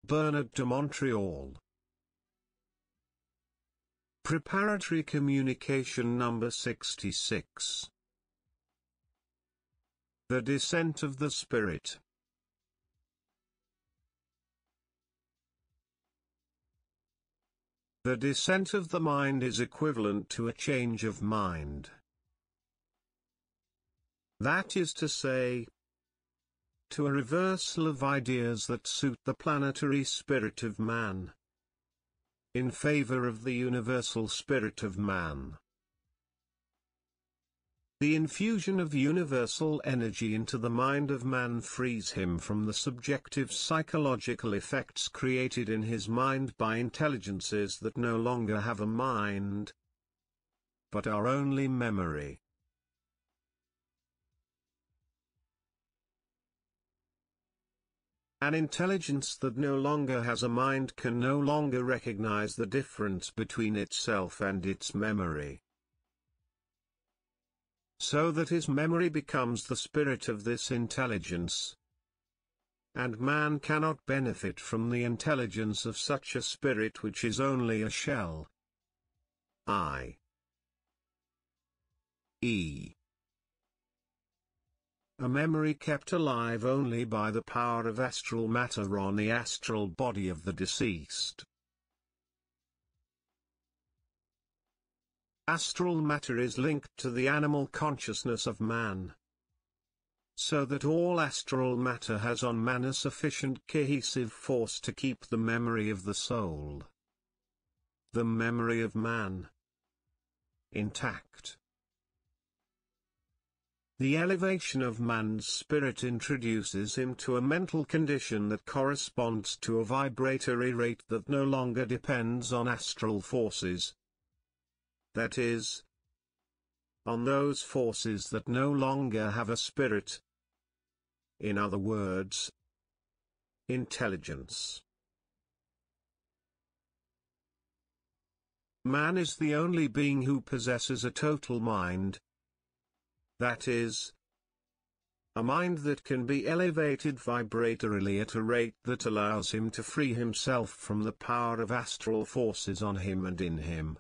Bernard de Montreal. Preparatory Communication Number 66. The Descent of the Spirit. The descent of the mind is equivalent to a change of mind. That is to say, to a reversal of ideas that suit the planetary spirit of man, in favor of the universal spirit of man. The infusion of universal energy into the mind of man frees him from the subjective psychological effects created in his mind by intelligences that no longer have a mind, but are only memory. An intelligence that no longer has a mind can no longer recognize the difference between itself and its memory, so that his memory becomes the spirit of this intelligence, and man cannot benefit from the intelligence of such a spirit which is only a shell. i.e., a memory kept alive only by the power of astral matter on the astral body of the deceased. Astral matter is linked to the animal consciousness of man, so that all astral matter has on man a sufficient cohesive force to keep the memory of the soul, the memory of man, intact. The elevation of man's spirit introduces him to a mental condition that corresponds to a vibratory rate that no longer depends on astral forces. That is, on those forces that no longer have a spirit. In other words, intelligence. Man is the only being who possesses a total mind. That is, a mind that can be elevated vibratorily at a rate that allows him to free himself from the power of astral forces on him and in him.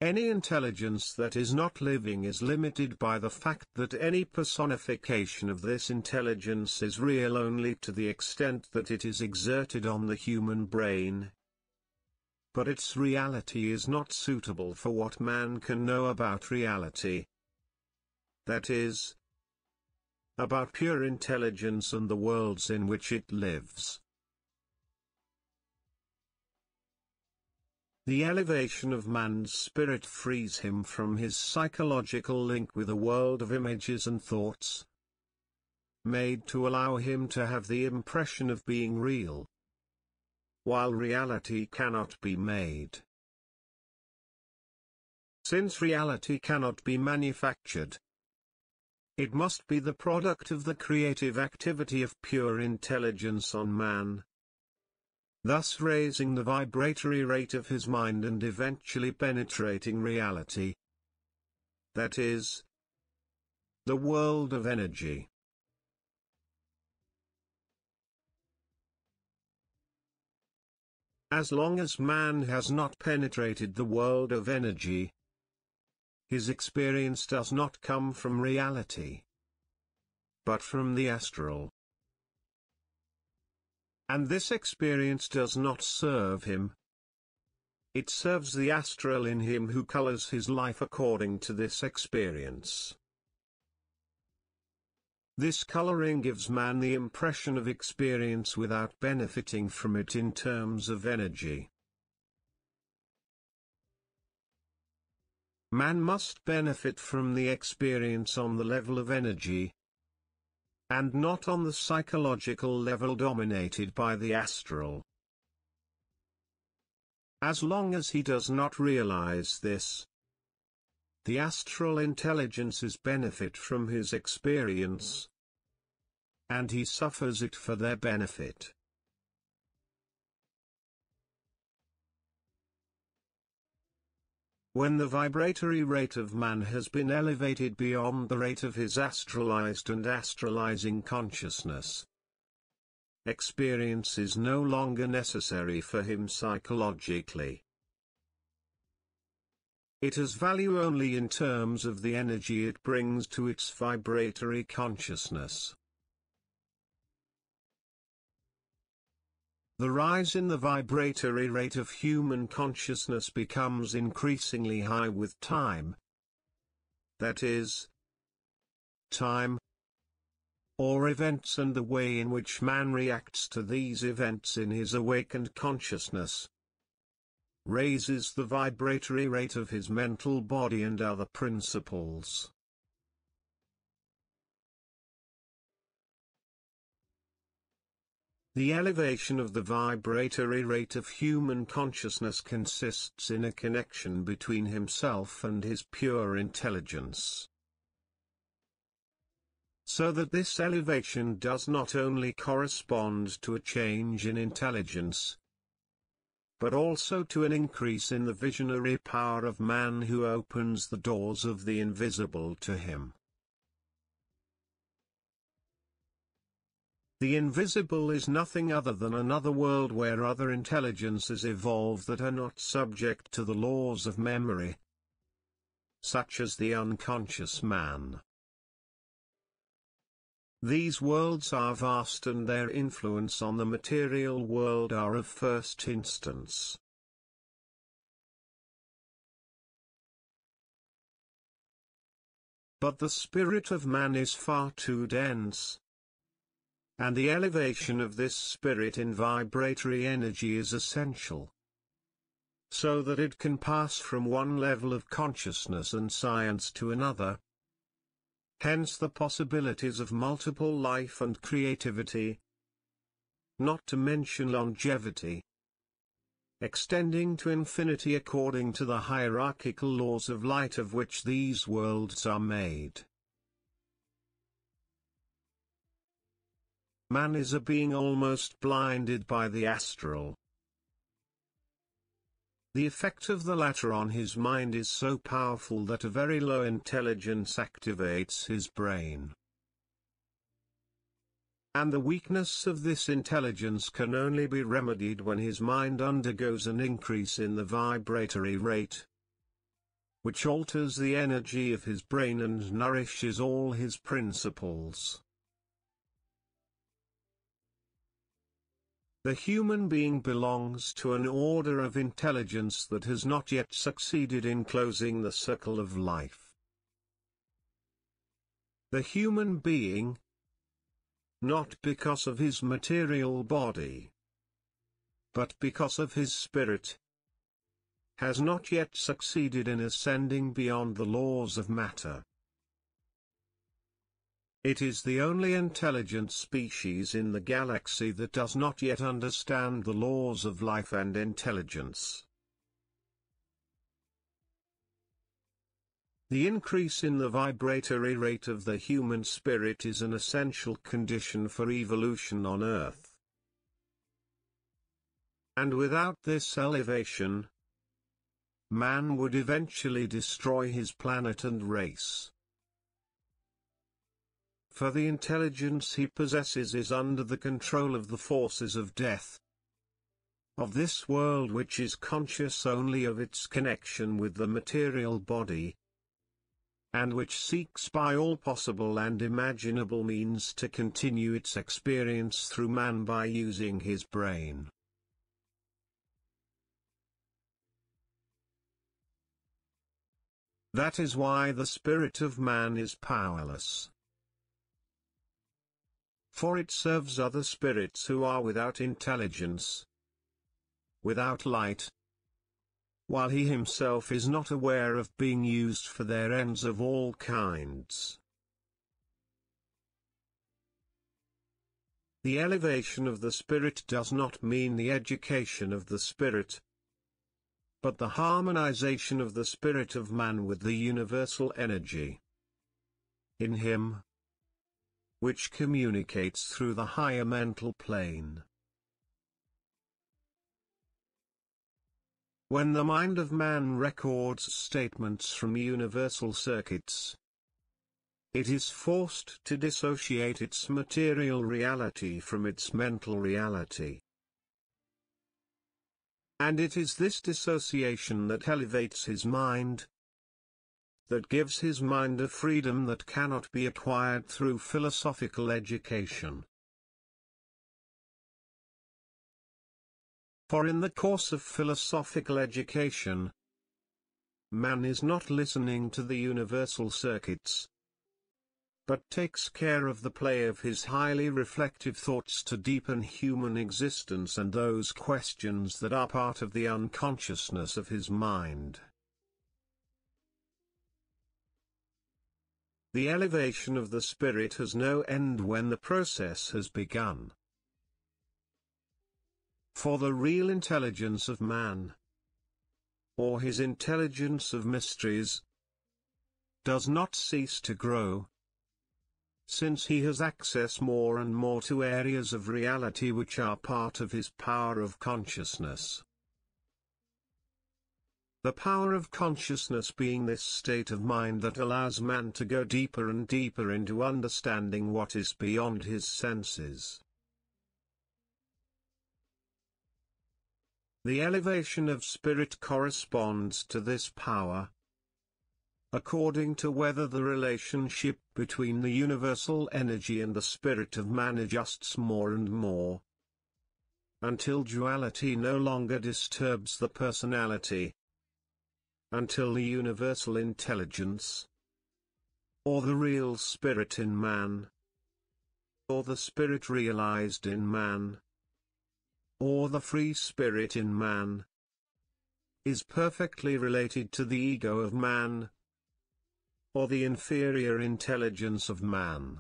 Any intelligence that is not living is limited by the fact that any personification of this intelligence is real only to the extent that it is exerted on the human brain. But its reality is not suitable for what man can know about reality. That is, about pure intelligence and the worlds in which it lives. The elevation of man's spirit frees him from his psychological link with a world of images and thoughts, made to allow him to have the impression of being real, while reality cannot be made. Since reality cannot be manufactured, it must be the product of the creative activity of pure intelligence on man, thus raising the vibratory rate of his mind and eventually penetrating reality. That is, the world of energy. As long as man has not penetrated the world of energy, his experience does not come from reality, but from the astral. And this experience does not serve him. It serves the astral in him who colors his life according to this experience. This coloring gives man the impression of experience without benefiting from it in terms of energy. Man must benefit from the experience on the level of energy, and not on the psychological level dominated by the astral. As long as he does not realize this, the astral intelligences benefit from his experience, and he suffers it for their benefit. When the vibratory rate of man has been elevated beyond the rate of his astralized and astralizing consciousness, experience is no longer necessary for him psychologically. It has value only in terms of the energy it brings to its vibratory consciousness. The rise in the vibratory rate of human consciousness becomes increasingly high with time. That is, time, or events, and the way in which man reacts to these events in his awakened consciousness raises the vibratory rate of his mental body and other principles. The elevation of the vibratory rate of human consciousness consists in a connection between himself and his pure intelligence. So that this elevation does not only correspond to a change in intelligence, but also to an increase in the visionary power of man who opens the doors of the invisible to him. The invisible is nothing other than another world where other intelligences evolve that are not subject to the laws of memory, such as the unconscious man. These worlds are vast and their influence on the material world are of first instance. But the spirit of man is far too dense, and the elevation of this spirit in vibratory energy is essential, so that it can pass from one level of consciousness and science to another. Hence the possibilities of multiple life and creativity, not to mention longevity, extending to infinity according to the hierarchical laws of light of which these worlds are made. Man is a being almost blinded by the astral. The effect of the latter on his mind is so powerful that a very low intelligence activates his brain. And the weakness of this intelligence can only be remedied when his mind undergoes an increase in the vibratory rate, which alters the energy of his brain and nourishes all his principles. The human being belongs to an order of intelligence that has not yet succeeded in closing the circle of life. The human being, not because of his material body, but because of his spirit, has not yet succeeded in ascending beyond the laws of matter. It is the only intelligent species in the galaxy that does not yet understand the laws of life and intelligence. The increase in the vibratory rate of the human spirit is an essential condition for evolution on Earth. And without this elevation, man would eventually destroy his planet and race. For the intelligence he possesses is under the control of the forces of death, of this world which is conscious only of its connection with the material body, and which seeks by all possible and imaginable means to continue its experience through man by using his brain. That is why the spirit of man is powerless. For it serves other spirits who are without intelligence, without light, while he himself is not aware of being used for their ends of all kinds. The elevation of the spirit does not mean the education of the spirit, but the harmonization of the spirit of man with the universal energy in him, which communicates through the higher mental plane. When the mind of man records statements from universal circuits, It is forced to dissociate its material reality from its mental reality. And it is this dissociation that elevates his mind, that gives his mind a freedom that cannot be acquired through philosophical education. For in the course of philosophical education, man is not listening to the universal circuits, but takes care of the play of his highly reflective thoughts to deepen human existence and those questions that are part of the unconsciousness of his mind. The elevation of the spirit has no end when the process has begun. For the real intelligence of man, or his intelligence of mysteries, does not cease to grow, since he has access more and more to areas of reality which are part of his power of consciousness. The power of consciousness being this state of mind that allows man to go deeper and deeper into understanding what is beyond his senses. The elevation of spirit corresponds to this power, according to whether the relationship between the universal energy and the spirit of man adjusts more and more, until duality no longer disturbs the personality, until the universal intelligence, or the real spirit in man, or the spirit realized in man, or the free spirit in man, is perfectly related to the ego of man, or the inferior intelligence of man.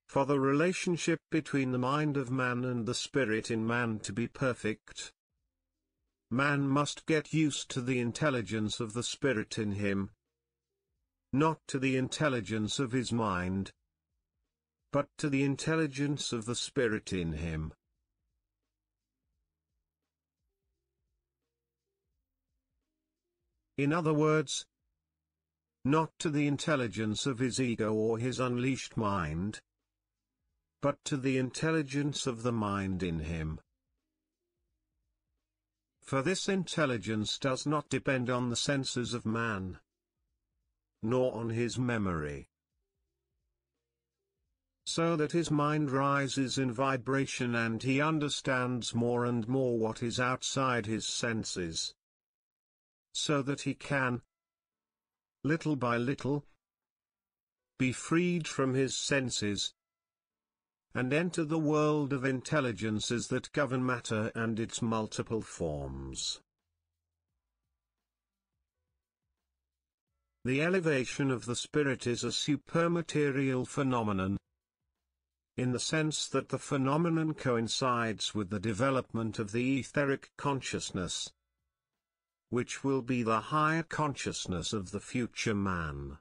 For the relationship between the mind of man and the spirit in man to be perfect, man must get used to the intelligence of the spirit in him, not to the intelligence of his mind, but to the intelligence of the spirit in him. In other words, not to the intelligence of his ego or his unleashed mind, but to the intelligence of the mind in him. For this intelligence does not depend on the senses of man, nor on his memory, so that his mind rises in vibration and he understands more and more what is outside his senses, so that he can, little by little, be freed from his senses, and enter the world of intelligences that govern matter and its multiple forms. The elevation of the spirit is a supermaterial phenomenon, in the sense that the phenomenon coincides with the development of the etheric consciousness, which will be the higher consciousness of the future man.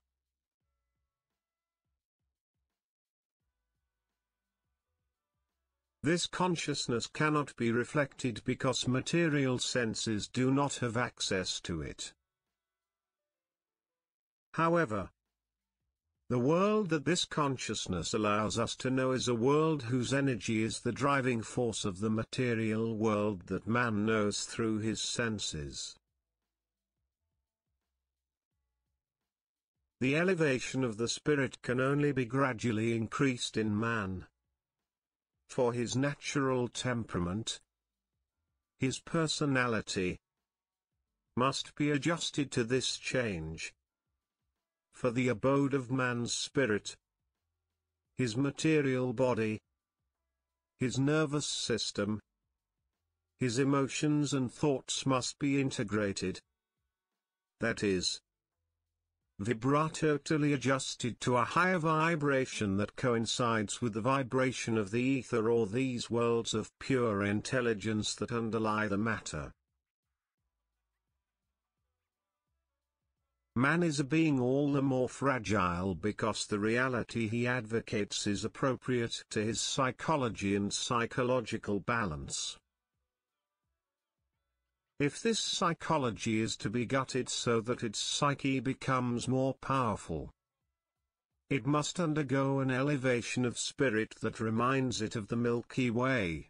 This consciousness cannot be reflected because material senses do not have access to it. However, the world that this consciousness allows us to know is a world whose energy is the driving force of the material world that man knows through his senses. The elevation of the spirit can only be gradually increased in man, for his natural temperament, his personality, must be adjusted to this change. For the abode of man's spirit, his material body, his nervous system, his emotions and thoughts must be integrated. That is, vibratotally adjusted to a higher vibration that coincides with the vibration of the ether or these worlds of pure intelligence that underlie the matter. Man is a being all the more fragile because the reality he advocates is appropriate to his psychology and psychological balance. If this psychology is to be gutted so that its psyche becomes more powerful, it must undergo an elevation of spirit that reminds it of the Milky Way,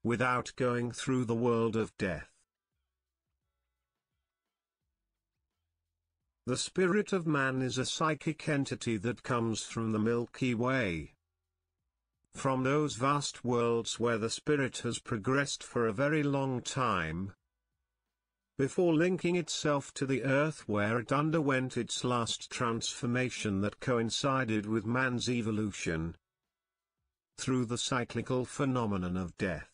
without going through the world of death. The spirit of man is a psychic entity that comes from the Milky Way, from those vast worlds where the spirit has progressed for a very long time, before linking itself to the earth where it underwent its last transformation that coincided with man's evolution, through the cyclical phenomenon of death.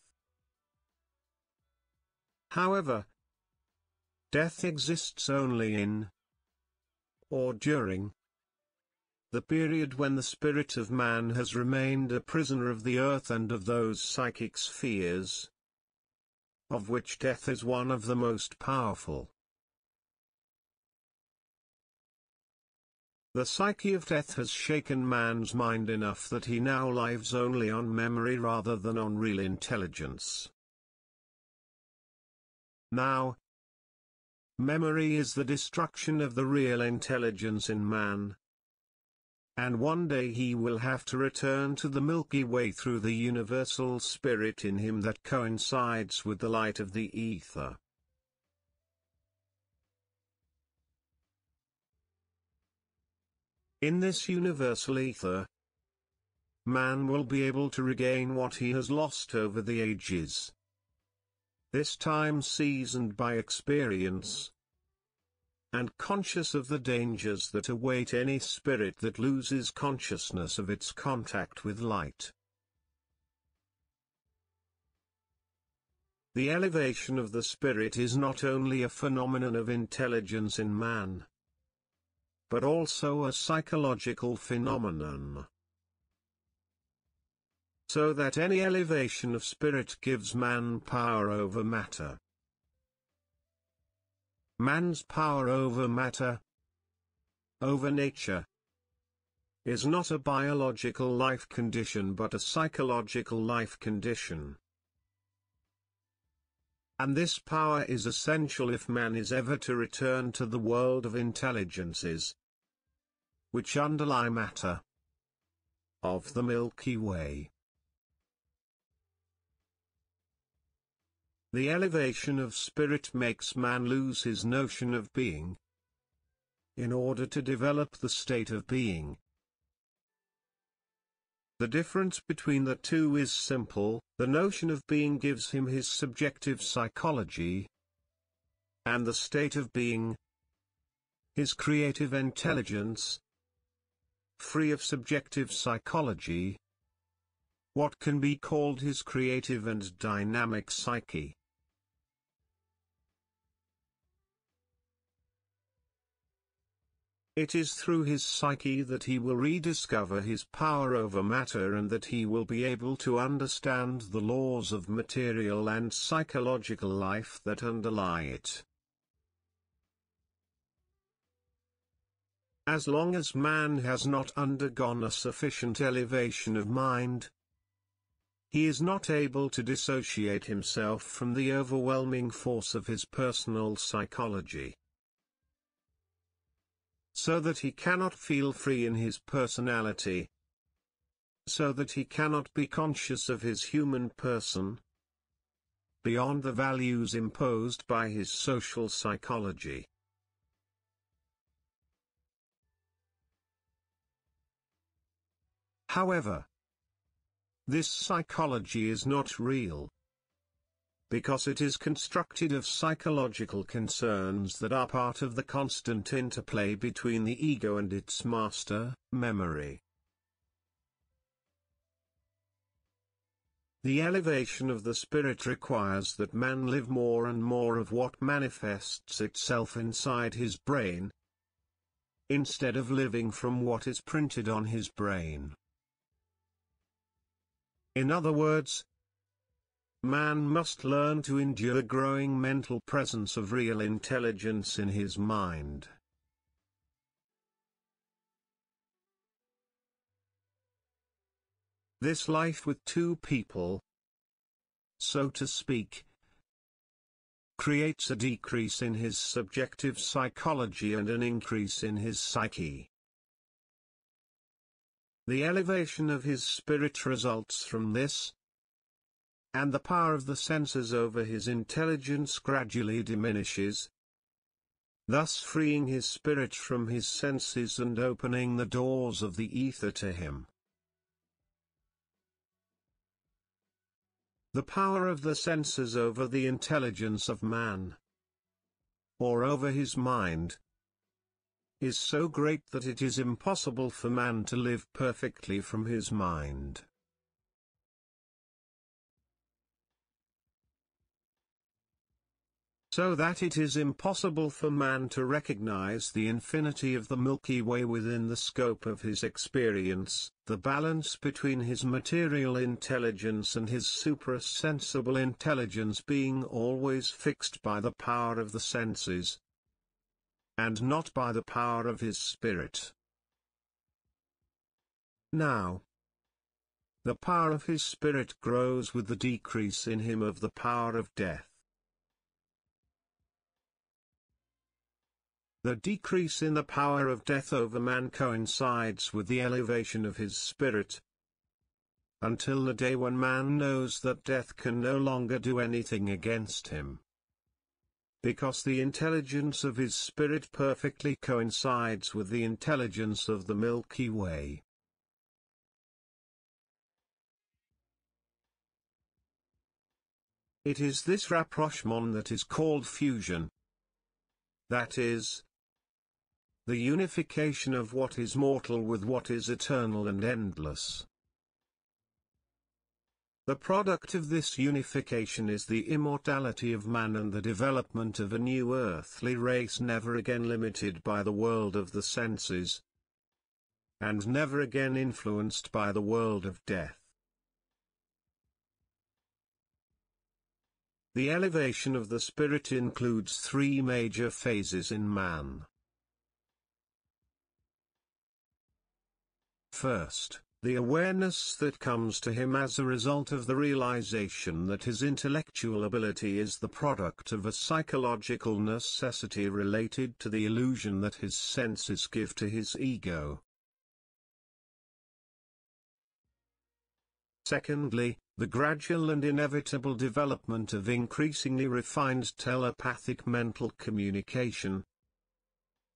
However, death exists only in, or during, the period when the spirit of man has remained a prisoner of the earth and of those psychic spheres, of which death is one of the most powerful. The psyche of death has shaken man's mind enough that he now lives only on memory rather than on real intelligence. Now, memory is the destruction of the real intelligence in man. And one day he will have to return to the Milky Way through the universal spirit in him that coincides with the light of the ether. In this universal ether, man will be able to regain what he has lost over the ages. This time seasoned by experience, and conscious of the dangers that await any spirit that loses consciousness of its contact with light. The elevation of the spirit is not only a phenomenon of intelligence in man, but also a psychological phenomenon. So that any elevation of spirit gives man power over matter. Man's power over matter, over nature, is not a biological life condition but a psychological life condition. And this power is essential if man is ever to return to the world of intelligences, which underlie matter, of the Milky Way. The elevation of spirit makes man lose his notion of being, in order to develop the state of being. The difference between the two is simple: the notion of being gives him his subjective psychology, and the state of being, his creative intelligence, free of subjective psychology, what can be called his creative and dynamic psyche. It is through his psyche that he will rediscover his power over matter and that he will be able to understand the laws of material and psychological life that underlie it. As long as man has not undergone a sufficient elevation of mind, he is not able to dissociate himself from the overwhelming force of his personal psychology. So that he cannot feel free in his personality. So that he cannot be conscious of his human person, beyond the values imposed by his social psychology. However, this psychology is not real, because it is constructed of psychological concerns that are part of the constant interplay between the ego and its master, memory. The elevation of the spirit requires that man live more and more of what manifests itself inside his brain, instead of living from what is printed on his brain. In other words, man must learn to endure growing mental presence of real intelligence in his mind. This life with two people, so to speak, creates a decrease in his subjective psychology and an increase in his psyche. The elevation of his spirit results from this, and the power of the senses over his intelligence gradually diminishes, thus freeing his spirit from his senses and opening the doors of the ether to him. The power of the senses over the intelligence of man, or over his mind, is so great that it is impossible for man to live perfectly from his mind. So that it is impossible for man to recognize the infinity of the Milky Way within the scope of his experience, the balance between his material intelligence and his suprasensible intelligence being always fixed by the power of the senses, and not by the power of his spirit. Now, the power of his spirit grows with the decrease in him of the power of death. The decrease in the power of death over man coincides with the elevation of his spirit, until the day when man knows that death can no longer do anything against him, because the intelligence of his spirit perfectly coincides with the intelligence of the Milky Way. It is this rapprochement that is called fusion. That is, the unification of what is mortal with what is eternal and endless. The product of this unification is the immortality of man and the development of a new earthly race never again limited by the world of the senses, and never again influenced by the world of death. The elevation of the spirit includes three major phases in man. First, the awareness that comes to him as a result of the realization that his intellectual ability is the product of a psychological necessity related to the illusion that his senses give to his ego. Secondly, the gradual and inevitable development of increasingly refined telepathic mental communication,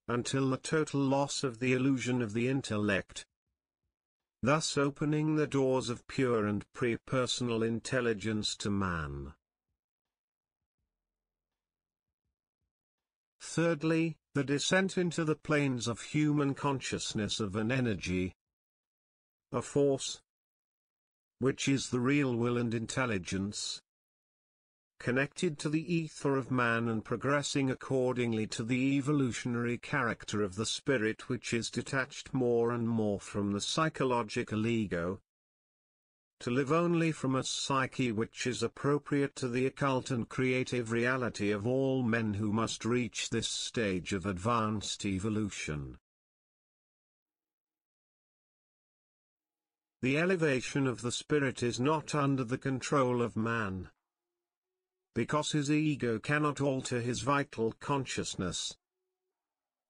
until the total loss of the illusion of the intellect, thus opening the doors of pure and pre-personal intelligence to man. Thirdly, the descent into the planes of human consciousness of an energy, a force, which is the real will and intelligence, connected to the ether of man and progressing accordingly to the evolutionary character of the spirit, which is detached more and more from the psychological ego, to live only from a psyche which is appropriate to the occult and creative reality of all men who must reach this stage of advanced evolution. The elevation of the spirit is not under the control of man, because his ego cannot alter his vital consciousness,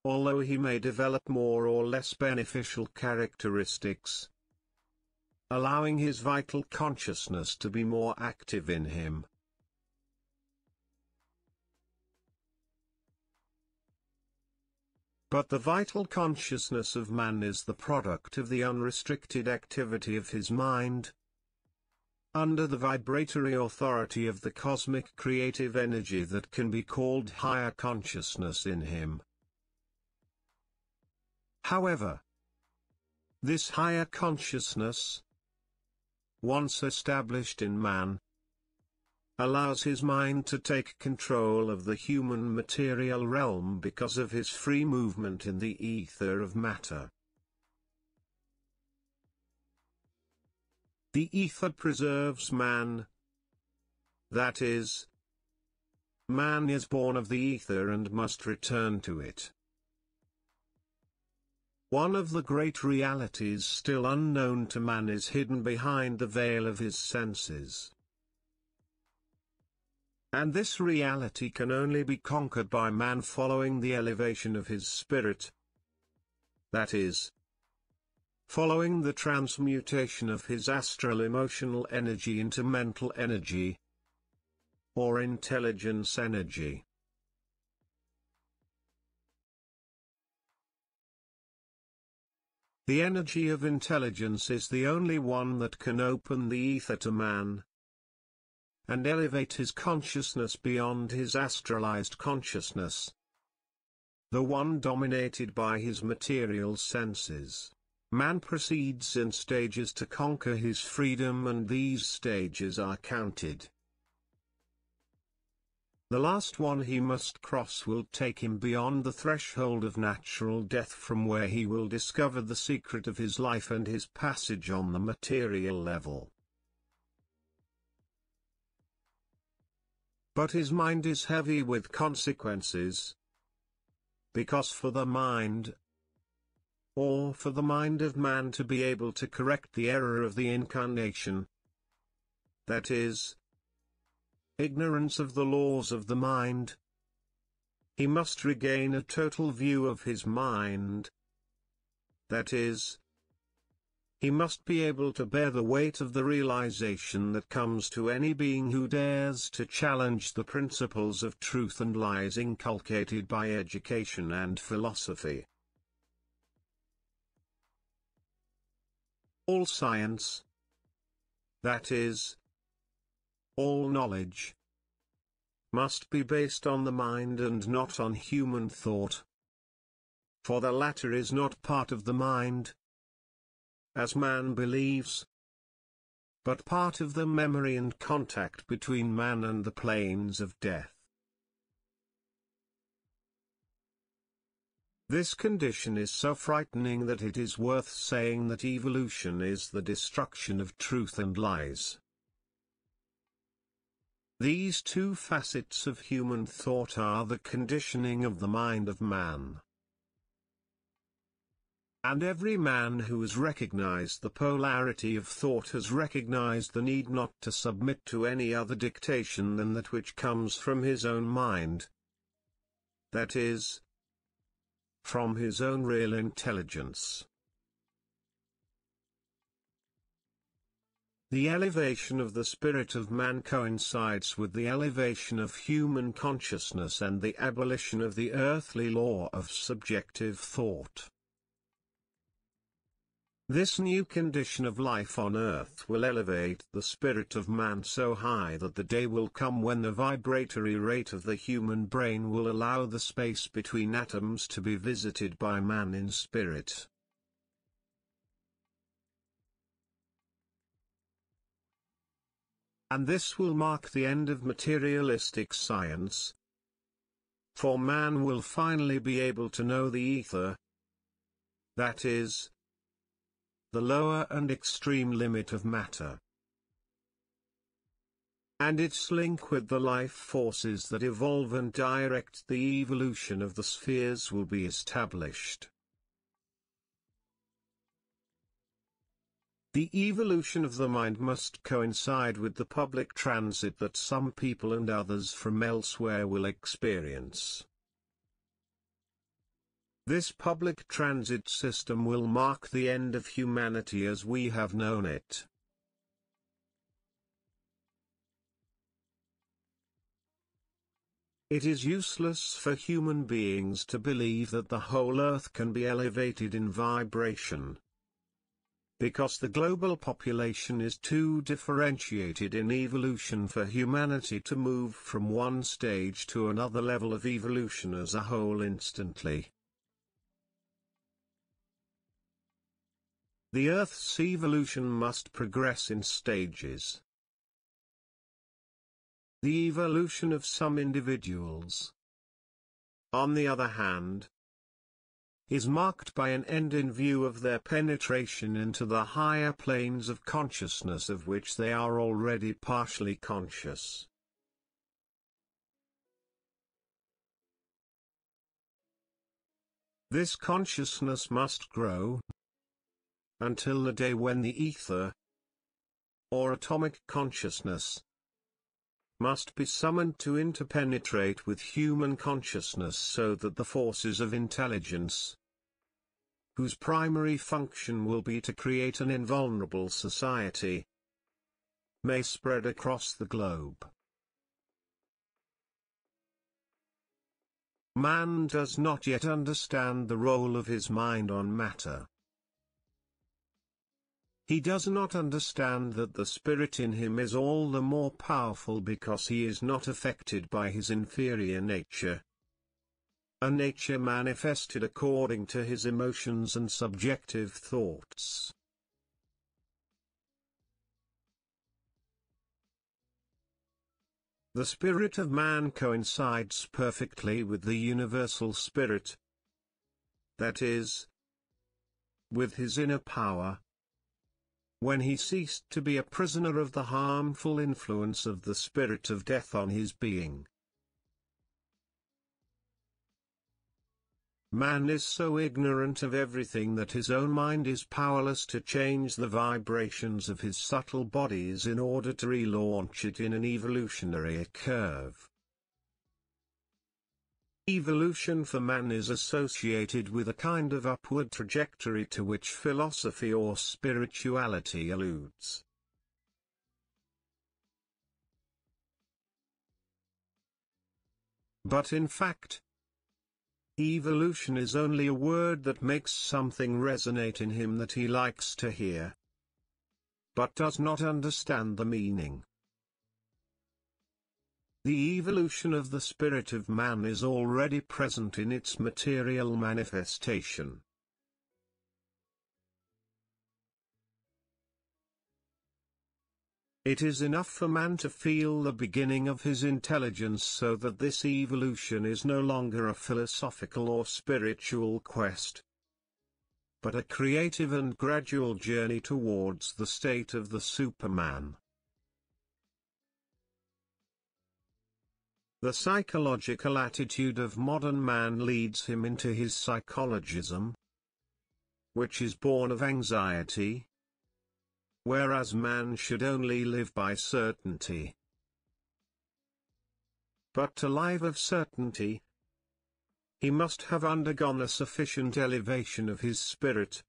although he may develop more or less beneficial characteristics, allowing his vital consciousness to be more active in him. But the vital consciousness of man is the product of the unrestricted activity of his mind, under the vibratory authority of the cosmic creative energy that can be called higher consciousness in him. However, this higher consciousness, once established in man, allows his mind to take control of the human material realm because of his free movement in the ether of matter. The ether preserves man. That is, man is born of the ether and must return to it. One of the great realities still unknown to man is hidden behind the veil of his senses. And this reality can only be conquered by man following the elevation of his spirit. That is, following the transmutation of his astral emotional energy into mental energy, or intelligence energy. The energy of intelligence is the only one that can open the ether to man, and elevate his consciousness beyond his astralized consciousness, the one dominated by his material senses. Man proceeds in stages to conquer his freedom, and these stages are counted. The last one he must cross will take him beyond the threshold of natural death, from where he will discover the secret of his life and his passage on the material level. But his mind is heavy with consequences, because for the mind, or for the mind of man to be able to correct the error of the incarnation, that is, ignorance of the laws of the mind, he must regain a total view of his mind, that is, he must be able to bear the weight of the realization that comes to any being who dares to challenge the principles of truth and lies inculcated by education and philosophy. All science, that is, all knowledge, must be based on the mind and not on human thought. For the latter is not part of the mind, as man believes, but part of the memory and contact between man and the planes of death. This condition is so frightening that it is worth saying that evolution is the destruction of truth and lies. These two facets of human thought are the conditioning of the mind of man. And every man who has recognized the polarity of thought has recognized the need not to submit to any other dictation than that which comes from his own mind. That is, from his own real intelligence. The elevation of the spirit of man coincides with the elevation of human consciousness and the abolition of the earthly law of subjective thought. This new condition of life on earth will elevate the spirit of man so high that the day will come when the vibratory rate of the human brain will allow the space between atoms to be visited by man in spirit. And this will mark the end of materialistic science, for man will finally be able to know the ether, that is, the lower and extreme limit of matter, and its link with the life forces that evolve and direct the evolution of the spheres will be established. The evolution of the mind must coincide with the public transit that some people and others from elsewhere will experience. This public transit system will mark the end of humanity as we have known it. It is useless for human beings to believe that the whole earth can be elevated in vibration, because the global population is too differentiated in evolution for humanity to move from one stage to another level of evolution as a whole instantly. The Earth's evolution must progress in stages. The evolution of some individuals, on the other hand, is marked by an end in view of their penetration into the higher planes of consciousness of which they are already partially conscious. This consciousness must grow until the day when the ether, or atomic consciousness, must be summoned to interpenetrate with human consciousness so that the forces of intelligence, whose primary function will be to create an invulnerable society, may spread across the globe. Man does not yet understand the role of his mind on matter. He does not understand that the spirit in him is all the more powerful because he is not affected by his inferior nature, a nature manifested according to his emotions and subjective thoughts. The spirit of man coincides perfectly with the universal spirit, that is, with his inner power, when he ceased to be a prisoner of the harmful influence of the spirit of death on his being. Man is so ignorant of everything that his own mind is powerless to change the vibrations of his subtle bodies in order to relaunch it in an evolutionary curve. Evolution for man is associated with a kind of upward trajectory to which philosophy or spirituality alludes. But in fact, evolution is only a word that makes something resonate in him that he likes to hear, but does not understand the meaning. The evolution of the spirit of man is already present in its material manifestation. It is enough for man to feel the beginning of his intelligence so that this evolution is no longer a philosophical or spiritual quest, but a creative and gradual journey towards the state of the Superman. The psychological attitude of modern man leads him into his psychologism, which is born of anxiety, whereas man should only live by certainty. But to live of certainty, he must have undergone a sufficient elevation of his spirit,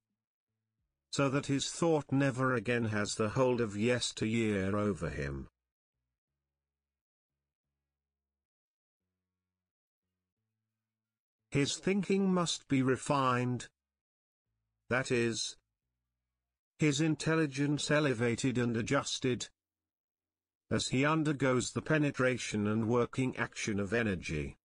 so that his thought never again has the hold of yesteryear over him. His thinking must be refined, that is, his intelligence elevated and adjusted, as he undergoes the penetration and working action of energy.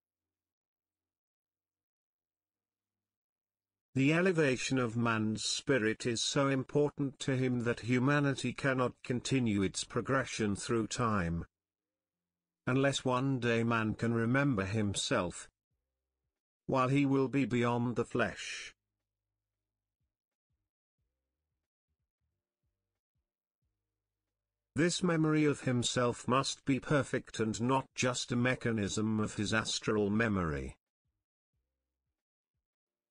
The elevation of man's spirit is so important to him that humanity cannot continue its progression through time, unless one day man can remember himself, while he will be beyond the flesh. This memory of himself must be perfect and not just a mechanism of his astral memory.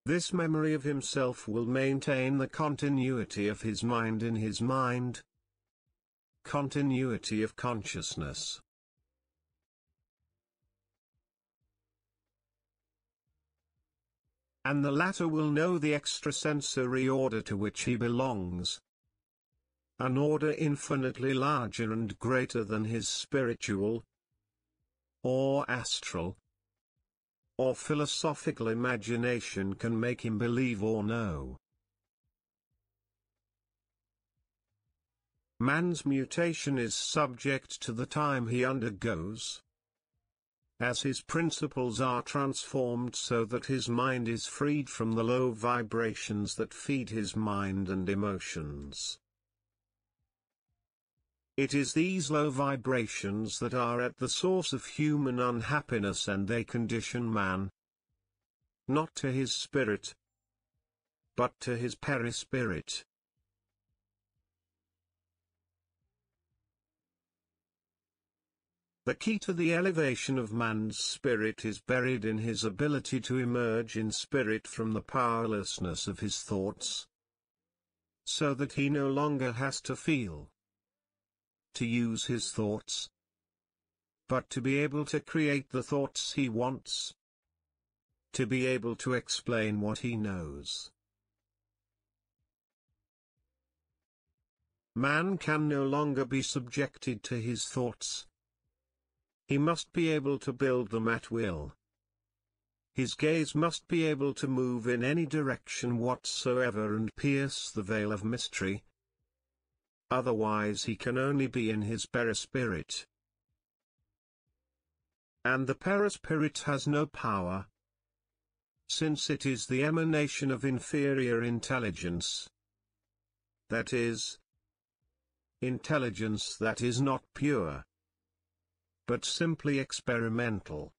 This memory of himself will maintain the continuity of his mind in his mind, continuity of consciousness. And the latter will know the extrasensory order to which he belongs, an order infinitely larger and greater than his spiritual, or astral, or philosophical imagination can make him believe or know. Man's mutation is subject to the time he undergoes, as his principles are transformed so that his mind is freed from the low vibrations that feed his mind and emotions. It is these low vibrations that are at the source of human unhappiness, and they condition man, not to his spirit, but to his perispirit. The key to the elevation of man's spirit is buried in his ability to emerge in spirit from the powerlessness of his thoughts, so that he no longer has to feel, to use his thoughts, but to be able to create the thoughts he wants, to be able to explain what he knows. Man can no longer be subjected to his thoughts. He must be able to build them at will. His gaze must be able to move in any direction whatsoever and pierce the veil of mystery. Otherwise he can only be in his perispirit. And the perispirit has no power, since it is the emanation of inferior intelligence. That is, intelligence that is not pure, but simply experimental.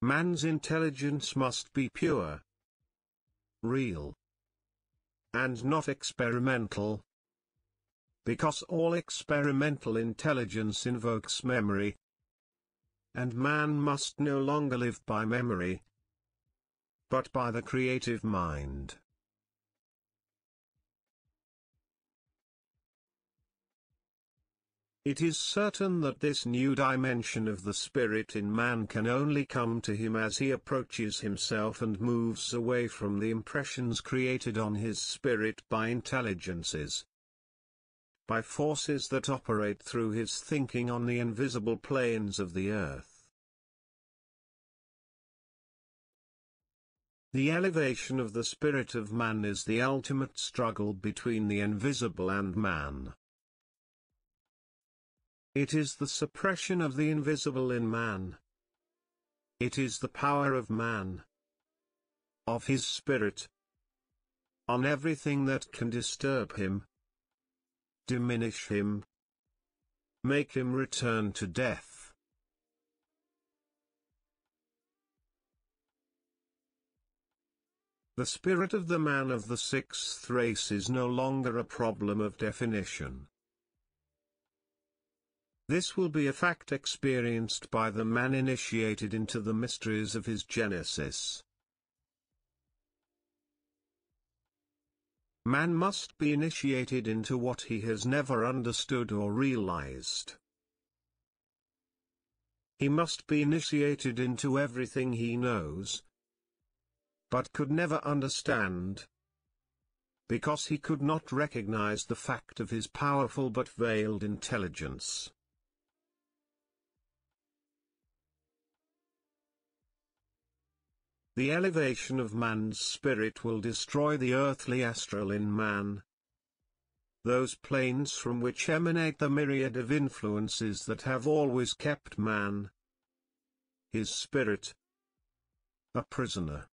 Man's intelligence must be pure, real, and not experimental, because all experimental intelligence invokes memory, and man must no longer live by memory, but by the creative mind. It is certain that this new dimension of the spirit in man can only come to him as he approaches himself and moves away from the impressions created on his spirit by intelligences, by forces that operate through his thinking on the invisible planes of the earth. The elevation of the spirit of man is the ultimate struggle between the invisible and man. It is the suppression of the invisible in man. It is the power of man, of his spirit, on everything that can disturb him, diminish him, make him return to death. The spirit of the man of the sixth race is no longer a problem of definition. This will be a fact experienced by the man initiated into the mysteries of his genesis. Man must be initiated into what he has never understood or realized. He must be initiated into everything he knows, but could never understand, because he could not recognize the fact of his powerful but veiled intelligence. The elevation of man's spirit will destroy the earthly astral in man, those planes from which emanate the myriad of influences that have always kept man, his spirit, a prisoner.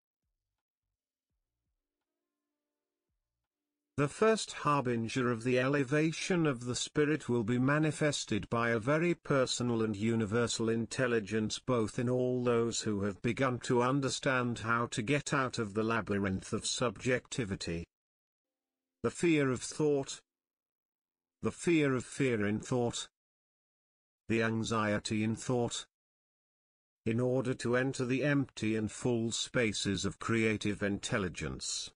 The first harbinger of the elevation of the spirit will be manifested by a very personal and universal intelligence both in all those who have begun to understand how to get out of the labyrinth of subjectivity, the fear of thought, the fear of fear in thought, the anxiety in thought, in order to enter the empty and full spaces of creative intelligence.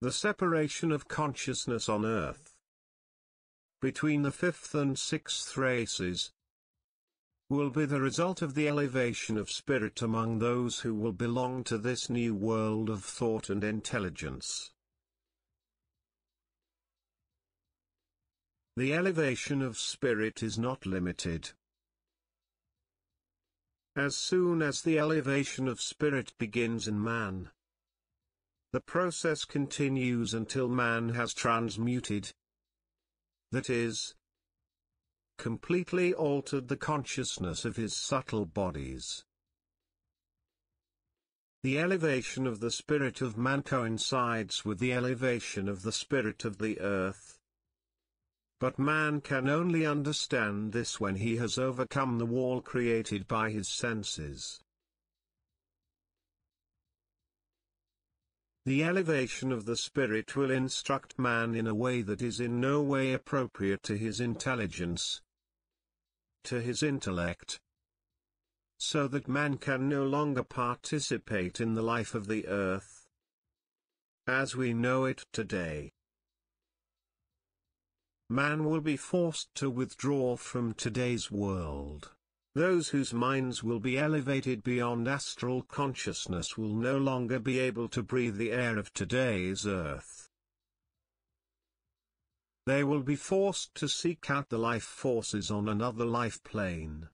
The separation of consciousness on earth between the fifth and sixth races will be the result of the elevation of spirit among those who will belong to this new world of thought and intelligence. The elevation of spirit is not limited. As soon as the elevation of spirit begins in man, the process continues until man has transmuted, that is, completely altered the consciousness of his subtle bodies. The elevation of the spirit of man coincides with the elevation of the spirit of the earth. But man can only understand this when he has overcome the wall created by his senses. The elevation of the spirit will instruct man in a way that is in no way appropriate to his intelligence, to his intellect, so that man can no longer participate in the life of the earth, as we know it today. Man will be forced to withdraw from today's world. Those whose minds will be elevated beyond astral consciousness will no longer be able to breathe the air of today's earth. They will be forced to seek out the life forces on another life plane.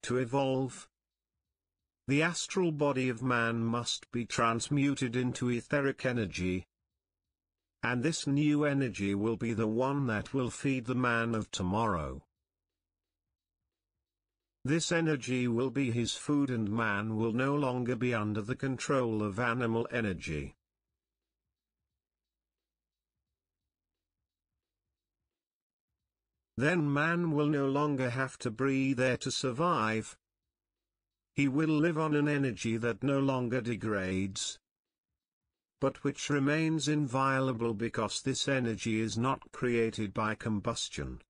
To evolve, the astral body of man must be transmuted into etheric energy, and this new energy will be the one that will feed the man of tomorrow. This energy will be his food, and man will no longer be under the control of animal energy. Then man will no longer have to breathe air to survive. He will live on an energy that no longer degrades, but which remains inviolable because this energy is not created by combustion.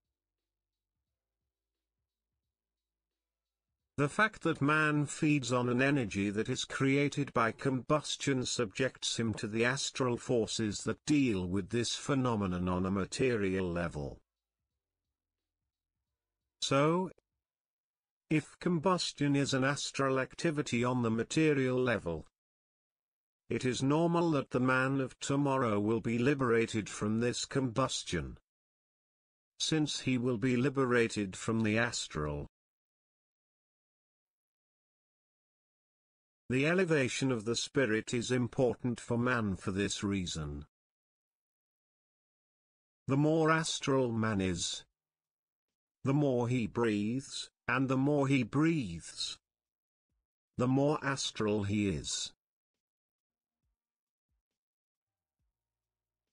The fact that man feeds on an energy that is created by combustion subjects him to the astral forces that deal with this phenomenon on a material level. So, if combustion is an astral activity on the material level, it is normal that the man of tomorrow will be liberated from this combustion, since he will be liberated from the astral. The elevation of the spirit is important for man for this reason. The more astral man is, the more he breathes, and the more he breathes, the more astral he is.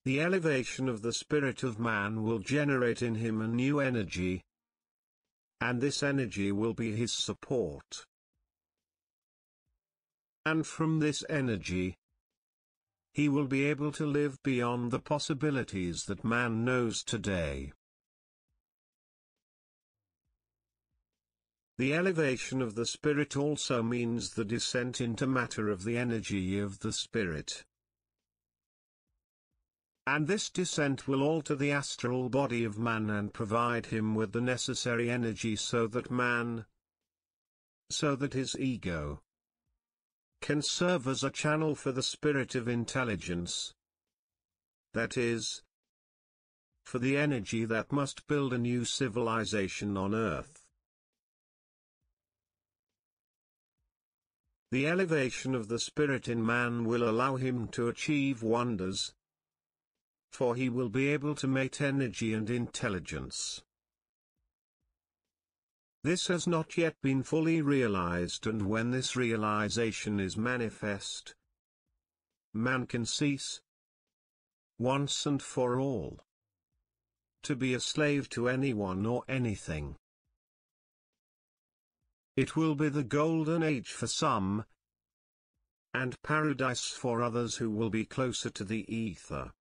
The elevation of the spirit of man will generate in him a new energy, and this energy will be his support. And from this energy, he will be able to live beyond the possibilities that man knows today. The elevation of the spirit also means the descent into matter of the energy of the spirit. And this descent will alter the astral body of man and provide him with the necessary energy so that his ego can serve as a channel for the spirit of intelligence. That is, for the energy that must build a new civilization on Earth. The elevation of the spirit in man will allow him to achieve wonders, for he will be able to mate energy and intelligence. This has not yet been fully realized, and when this realization is manifest, man can cease, once and for all, to be a slave to anyone or anything. It will be the golden age for some, and paradise for others who will be closer to the ether.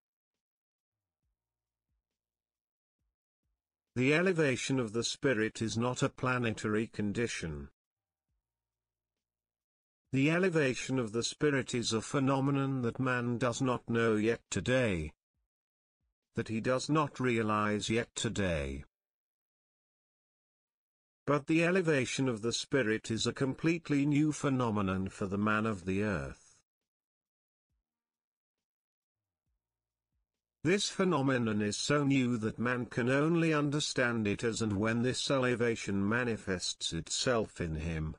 The elevation of the spirit is not a planetary condition. The elevation of the spirit is a phenomenon that man does not know yet today, that he does not realize yet today. But the elevation of the spirit is a completely new phenomenon for the man of the earth. This phenomenon is so new that man can only understand it as and when this elevation manifests itself in him.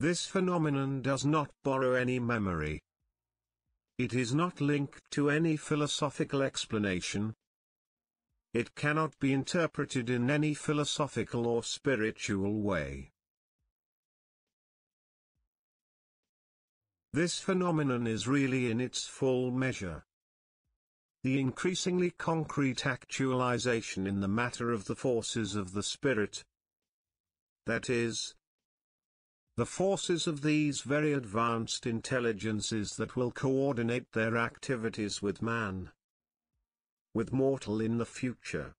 This phenomenon does not borrow any memory. It is not linked to any philosophical explanation. It cannot be interpreted in any philosophical or spiritual way. This phenomenon is really in its full measure. The increasingly concrete actualization in the matter of the forces of the spirit. That is, the forces of these very advanced intelligences that will coordinate their activities with man, with mortal in the future.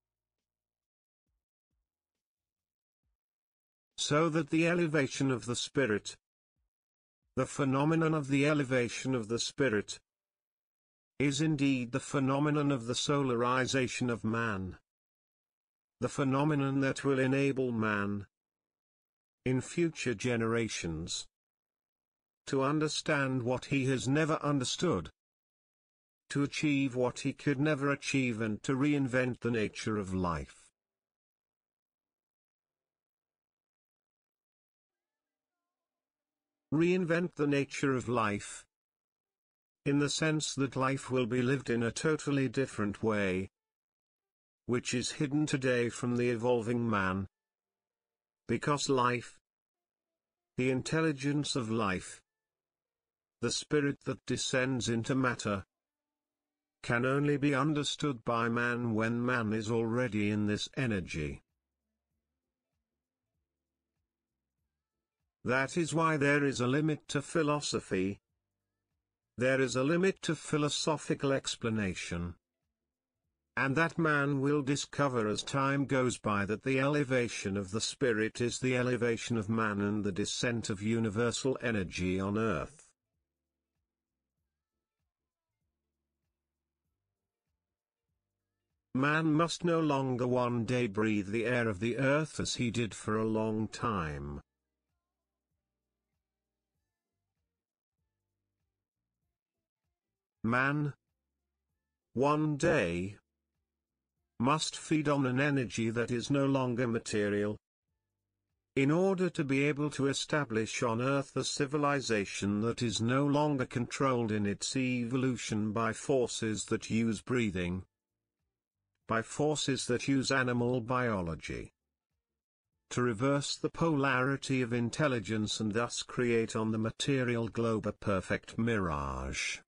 So that the elevation of the spirit, the phenomenon of the elevation of the spirit, is indeed the phenomenon of the solarization of man. The phenomenon that will enable man, in future generations, to understand what he has never understood, to achieve what he could never achieve, and to reinvent the nature of life. Reinvent the nature of life, in the sense that life will be lived in a totally different way, which is hidden today from the evolving man. Because life, the intelligence of life, the spirit that descends into matter, can only be understood by man when man is already in this energy. That is why there is a limit to philosophy. There is a limit to philosophical explanation. And that man will discover as time goes by that the elevation of the spirit is the elevation of man and the descent of universal energy on earth. Man must no longer one day breathe the air of the earth as he did for a long time. Man, one day, must feed on an energy that is no longer material, in order to be able to establish on Earth a civilization that is no longer controlled in its evolution by forces that use breathing, by forces that use animal biology, to reverse the polarity of intelligence and thus create on the material globe a perfect mirage.